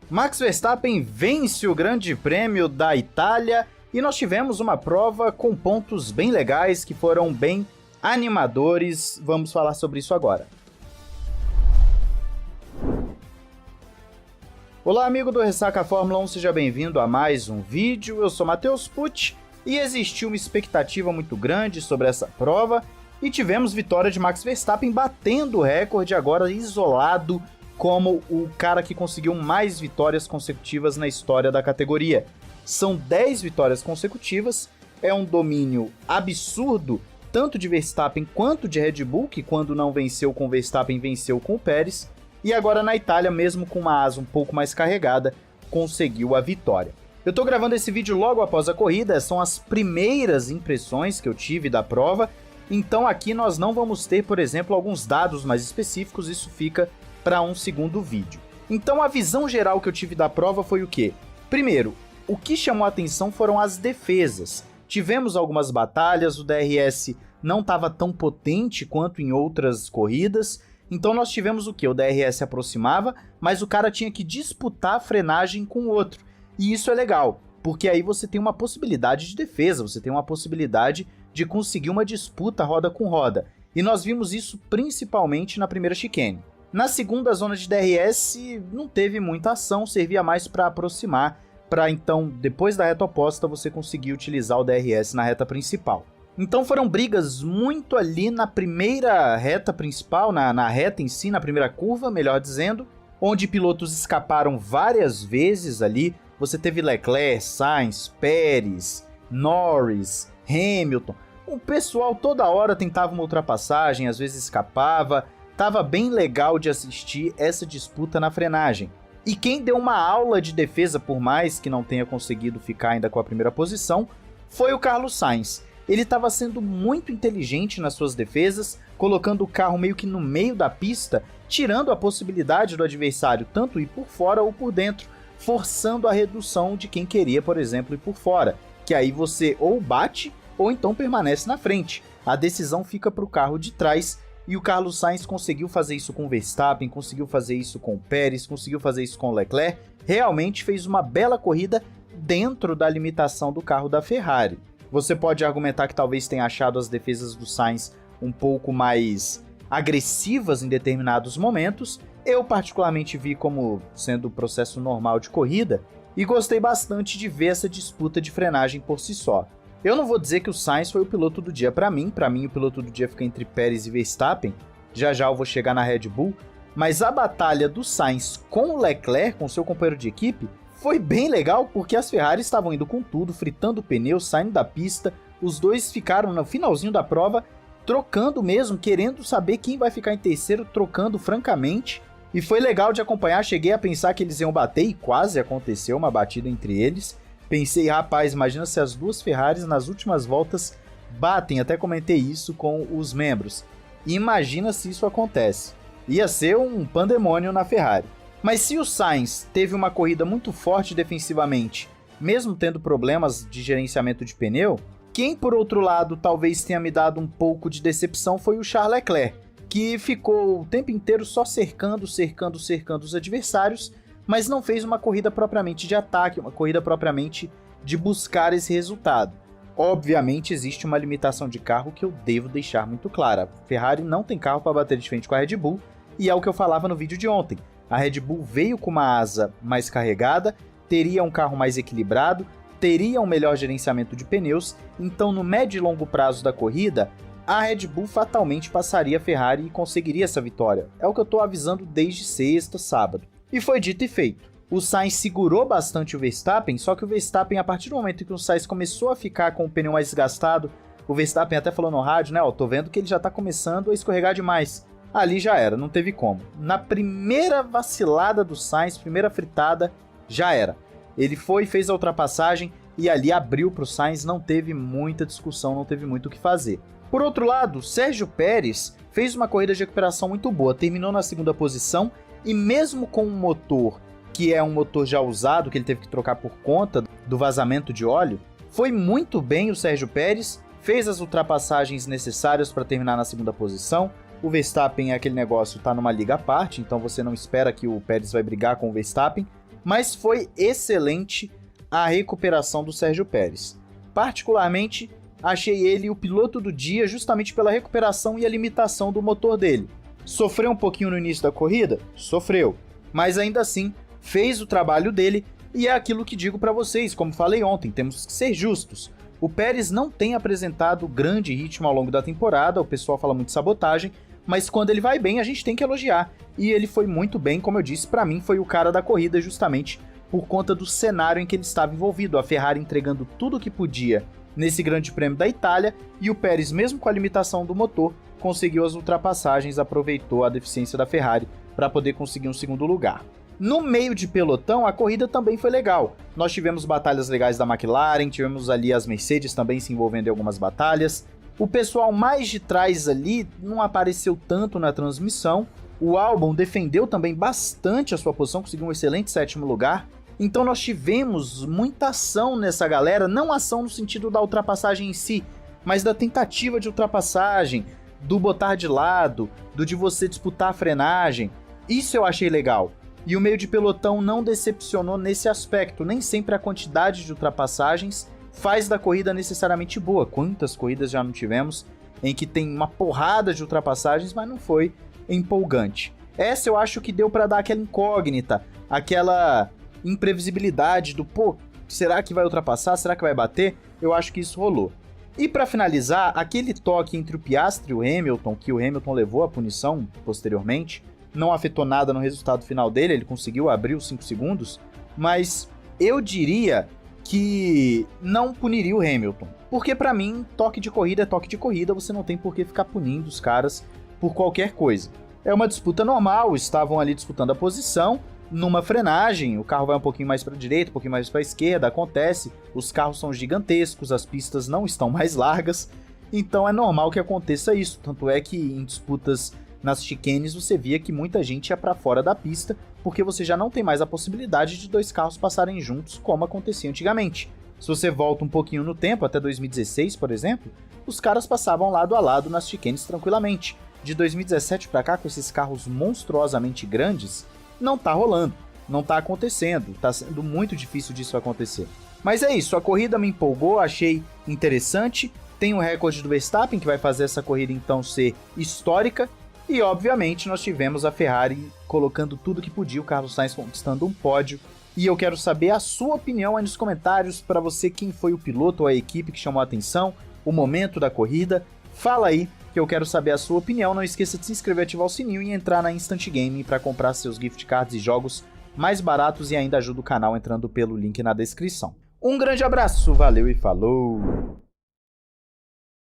Max Verstappen vence o Grande Prêmio da Itália e nós tivemos uma prova com pontos bem legais que foram bem animadores. Vamos falar sobre isso agora. Olá, amigo do Ressaca Fórmula 1, seja bem-vindo a mais um vídeo. Eu sou Matheus Pucci e existiu uma expectativa muito grande sobre essa prova e tivemos vitória de Max Verstappen batendo o recorde, agora isolado como o cara que conseguiu mais vitórias consecutivas na história da categoria. São 10 vitórias consecutivas, é um domínio absurdo, tanto de Verstappen quanto de Red Bull, que quando não venceu com Verstappen, venceu com o Pérez, e agora na Itália, mesmo com uma asa um pouco mais carregada, conseguiu a vitória. Eu tô gravando esse vídeo logo após a corrida, são as primeiras impressões que eu tive da prova, então aqui nós não vamos ter, por exemplo, alguns dados mais específicos, isso fica para um segundo vídeo. Então a visão geral que eu tive da prova foi o quê? Primeiro, o que chamou a atenção foram as defesas. Tivemos algumas batalhas, o DRS não estava tão potente quanto em outras corridas, então nós tivemos o quê? O DRS aproximava, mas o cara tinha que disputar a frenagem com o outro. E isso é legal, porque aí você tem uma possibilidade de defesa, você tem uma possibilidade de conseguir uma disputa roda com roda. E nós vimos isso principalmente na primeira chicane. Na segunda zona de DRS não teve muita ação, servia mais para aproximar, para então, depois da reta oposta, você conseguir utilizar o DRS na reta principal. Então foram brigas muito ali na primeira reta principal, na reta em si, na primeira curva, melhor dizendo, onde pilotos escaparam várias vezes ali. Você teve Leclerc, Sainz, Pérez, Norris, Hamilton. O pessoal toda hora tentava uma ultrapassagem, às vezes escapava. Tava bem legal de assistir essa disputa na frenagem. E quem deu uma aula de defesa, por mais que não tenha conseguido ficar ainda com a primeira posição, foi o Carlos Sainz. Ele estava sendo muito inteligente nas suas defesas, colocando o carro meio que no meio da pista, tirando a possibilidade do adversário tanto ir por fora ou por dentro, forçando a redução de quem queria, por exemplo, ir por fora, que aí você ou bate ou então permanece na frente. A decisão fica para o carro de trás. E o Carlos Sainz conseguiu fazer isso com o Verstappen, conseguiu fazer isso com o Pérez, conseguiu fazer isso com o Leclerc. Realmente fez uma bela corrida dentro da limitação do carro da Ferrari. Você pode argumentar que talvez tenha achado as defesas do Sainz um pouco mais agressivas em determinados momentos. Eu particularmente vi como sendo o processo normal de corrida e gostei bastante de ver essa disputa de frenagem por si só. Eu não vou dizer que o Sainz foi o piloto do dia para mim o piloto do dia fica entre Pérez e Verstappen, já eu vou chegar na Red Bull, mas a batalha do Sainz com o Leclerc, com seu companheiro de equipe, foi bem legal porque as Ferraris estavam indo com tudo, fritando o pneu, saindo da pista, os dois ficaram no finalzinho da prova, trocando mesmo, querendo saber quem vai ficar em terceiro, trocando francamente, e foi legal de acompanhar, cheguei a pensar que eles iam bater e quase aconteceu uma batida entre eles. Pensei, rapaz, imagina se as duas Ferraris nas últimas voltas batem, até comentei isso com os membros. Imagina se isso acontece. Ia ser um pandemônio na Ferrari. Mas se o Sainz teve uma corrida muito forte defensivamente, mesmo tendo problemas de gerenciamento de pneu, quem por outro lado talvez tenha me dado um pouco de decepção foi o Charles Leclerc, que ficou o tempo inteiro só cercando os adversários, mas não fez uma corrida propriamente de ataque, uma corrida propriamente de buscar esse resultado. Obviamente existe uma limitação de carro que eu devo deixar muito clara. A Ferrari não tem carro para bater de frente com a Red Bull, e é o que eu falava no vídeo de ontem. A Red Bull veio com uma asa mais carregada, teria um carro mais equilibrado, teria um melhor gerenciamento de pneus, então no médio e longo prazo da corrida, a Red Bull fatalmente passaria a Ferrari e conseguiria essa vitória. É o que eu estou avisando desde sexta, sábado. E foi dito e feito. O Sainz segurou bastante o Verstappen, só que o Verstappen, a partir do momento que o Sainz começou a ficar com o pneu mais desgastado, o Verstappen até falou no rádio, né, tô vendo que ele já tá começando a escorregar demais. Ali já era, não teve como. Na primeira vacilada do Sainz, primeira fritada, já era. Ele foi, fez a ultrapassagem e ali abriu pro Sainz, não teve muita discussão, não teve muito o que fazer. Por outro lado, Sérgio Pérez fez uma corrida de recuperação muito boa, terminou na segunda posição, e mesmo com um motor que é um motor já usado, que ele teve que trocar por conta do vazamento de óleo, foi muito bem o Sérgio Pérez, fez as ultrapassagens necessárias para terminar na segunda posição. O Verstappen é aquele negócio, tá numa liga à parte, então você não espera que o Pérez vai brigar com o Verstappen, mas foi excelente a recuperação do Sérgio Pérez. Particularmente, achei ele o piloto do dia justamente pela recuperação e a limitação do motor dele. Sofreu um pouquinho no início da corrida? Sofreu. Mas ainda assim, fez o trabalho dele e é aquilo que digo para vocês, como falei ontem, temos que ser justos. O Pérez não tem apresentado grande ritmo ao longo da temporada, o pessoal fala muito de sabotagem, mas quando ele vai bem a gente tem que elogiar. E ele foi muito bem, como eu disse, para mim foi o cara da corrida justamente por conta do cenário em que ele estava envolvido, a Ferrari entregando tudo o que podia nesse Grande Prêmio da Itália, e o Pérez, mesmo com a limitação do motor, conseguiu as ultrapassagens, aproveitou a deficiência da Ferrari para poder conseguir um segundo lugar. No meio de pelotão, a corrida também foi legal. Nós tivemos batalhas legais da McLaren, tivemos ali as Mercedes também se envolvendo em algumas batalhas. O pessoal mais de trás ali não apareceu tanto na transmissão. O Albon defendeu também bastante a sua posição, conseguiu um excelente 7º lugar. Então nós tivemos muita ação nessa galera, não ação no sentido da ultrapassagem em si, mas da tentativa de ultrapassagem, do botar de lado, do de você disputar a frenagem. Isso eu achei legal. E o meio de pelotão não decepcionou nesse aspecto, nem sempre a quantidade de ultrapassagens faz da corrida necessariamente boa. Quantas corridas já não tivemos em que tem uma porrada de ultrapassagens, mas não foi empolgante. Essa eu acho que deu para dar aquela incógnita, aquela imprevisibilidade do, será que vai ultrapassar? Será que vai bater? Eu acho que isso rolou. E para finalizar, aquele toque entre o Piastri e o Hamilton, que o Hamilton levou a punição posteriormente, não afetou nada no resultado final dele, ele conseguiu abrir os 5 segundos, mas eu diria que não puniria o Hamilton, porque para mim, toque de corrida é toque de corrida, você não tem por que ficar punindo os caras por qualquer coisa. É uma disputa normal, estavam ali disputando a posição, numa frenagem, o carro vai um pouquinho mais para a direita, um pouquinho mais para a esquerda, acontece, os carros são gigantescos, as pistas não estão mais largas, então é normal que aconteça isso, tanto é que em disputas nas chicanes você via que muita gente ia para fora da pista, porque você já não tem mais a possibilidade de 2 carros passarem juntos, como acontecia antigamente. Se você volta um pouquinho no tempo, até 2016, por exemplo, os caras passavam lado a lado nas chicanes tranquilamente. De 2017 para cá, com esses carros monstruosamente grandes, não tá rolando, não tá acontecendo, tá sendo muito difícil disso acontecer. Mas é isso, a corrida me empolgou, achei interessante, tem o recorde do Verstappen, que vai fazer essa corrida então ser histórica, e obviamente nós tivemos a Ferrari colocando tudo que podia, o Carlos Sainz conquistando um pódio, e eu quero saber a sua opinião aí nos comentários, para você quem foi o piloto ou a equipe que chamou a atenção, o momento da corrida, fala aí, que eu quero saber a sua opinião. Não esqueça de se inscrever, ativar o sininho e entrar na Instant Gaming para comprar seus gift cards e jogos mais baratos e ainda ajuda o canal entrando pelo link na descrição. Um grande abraço, valeu e falou!